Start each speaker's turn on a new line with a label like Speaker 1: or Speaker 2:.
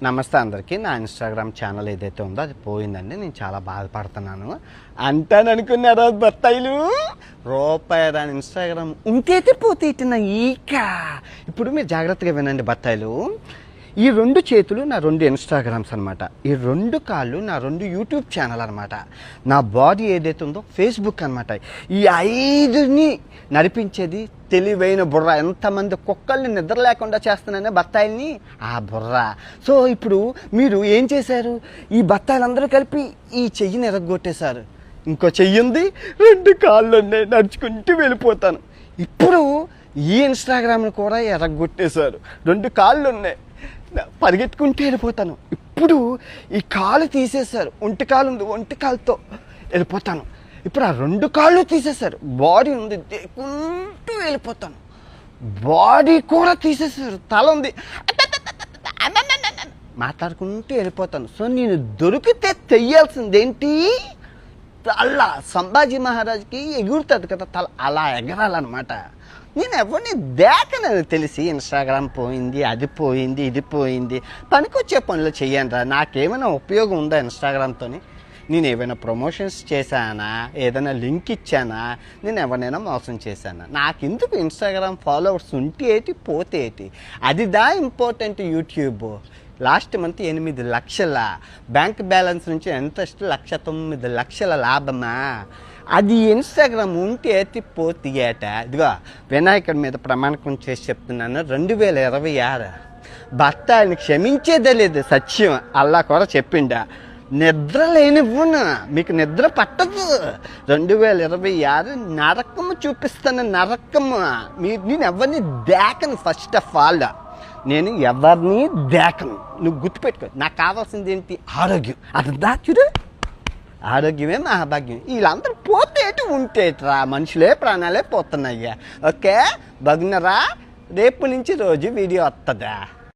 Speaker 1: నమస్తే అందరికీ. నా ఇన్స్టాగ్రామ్ ఛానల్ ఏదైతే ఉందో అది పోయిందండి. నేను చాలా బాధపడుతున్నాను. అంటాననుకున్నారా బత్తాయిలు? రూపాయి రాని ఇన్స్టాగ్రామ్ ఉంటేతే పోతే ఇట్టిన ఈక. ఇప్పుడు మీరు జాగ్రత్తగా వినండి బత్తాయిలు. ఈ 2 చేతులు నా 2 ఇన్స్టాగ్రామ్స్ అనమాట. ఈ 2 కాళ్ళు నా 2 యూట్యూబ్ ఛానల్ అనమాట. నా బాడీ ఏదైతే ఉందో ఫేస్బుక్ అనమాట. ఈ 5ని నడిపించేది తెలివైన బుర్ర. ఎంతమంది కుక్కల్ని నిద్ర లేకుండా చేస్తున్నానే బత్తాయిల్ని, ఆ బుర్ర. సో ఇప్పుడు మీరు ఏం చేశారు? ఈ బత్తాయిలందరూ కలిపి ఈ చెయ్యిని ఎరగొట్టేశారు. ఇంకో చెయ్యి ఉంది, 2 కాళ్ళు ఉన్నాయి, నడుచుకుంటూ వెళ్ళిపోతాను. ఇప్పుడు ఈ ఇన్స్టాగ్రామ్ని కూడా ఎరగొట్టేశారు. 2 కాళ్ళు ఉన్నాయి, పరిగెత్తుకుంటూ వెళ్ళిపోతాను. ఇప్పుడు ఈ కాలు తీసేశారు, ఒంటి కాలు ఉంది, ఒంటి కాలుతో వెళ్ళిపోతాను. ఇప్పుడు ఆ 2 కాళ్ళు తీసేశారు, బాడీ ఉంది, దేకుంటూ వెళ్ళిపోతాను. బాడీ కూడా తీసేశారు, తల ఉంది, మాట్లాడుకుంటూ వెళ్ళిపోతాను. సో నేను దొరికితే తెయ్యాల్సింది ఏంటి? తల. సంభాజీ మహారాజ్కి ఎగురుతుంది కదా తల, అలా ఎగరాలన్నమాట. నేను ఎవరిని దేకనని తెలిసి ఇన్స్టాగ్రామ్ పోయింది, అది పోయింది, ఇది పోయింది. పనికొచ్చే పనులు చెయ్యండి. నాకేమైనా ఉపయోగం ఉందా ఇన్స్టాగ్రామ్తో? నేను ఏమైనా ప్రమోషన్స్ చేశానా? ఏదైనా లింక్ ఇచ్చానా? నేను ఎవరినైనా మోసం చేశానా? నాకెందుకు ఇన్స్టాగ్రామ్ ఫాలోవర్స్ ఉంటే ఏంటి, పోతే ఏంటి? అదిదా ఇంపార్టెంట్. యూట్యూబ్ లాస్ట్ మంత్ 8 లక్షల బ్యాంక్ బ్యాలెన్స్ నుంచి ఎంత 1,09,00,000 లాభమా? అది ఇన్స్టాగ్రామ్ ఉంటే పోతే ఏట. ఇదిగో వినాయకుడి మీద ప్రమాణకం చేసి చెప్తున్నాను, 2026 బత్తాయిని క్షమించేదే లేదు. సత్యం అల్లా కూడా చెప్పిండా. నిద్ర లేనివ్వను, మీకు నిద్ర పట్టదు. 2026 నరకము చూపిస్తాను, నరకము. నేను ఎవరిని దేకను. ఫస్ట్ ఆఫ్ ఆల్ నేను ఎవరిని దేకను. నువ్వు గుర్తుపెట్టుకో. నాకు కావాల్సింది ఏంటి? ఆరోగ్యం. అది చూడు, ఆరోగ్యమే మహాభాగ్యం. వీళ్ళందరూ పోతేటి ఉంటేట్రా, మనుషులే ప్రాణాలే పోతున్నాయ్యా. ఓకే బగ్నరా, రేపు నుంచి రోజు వీడియో వస్తుందా?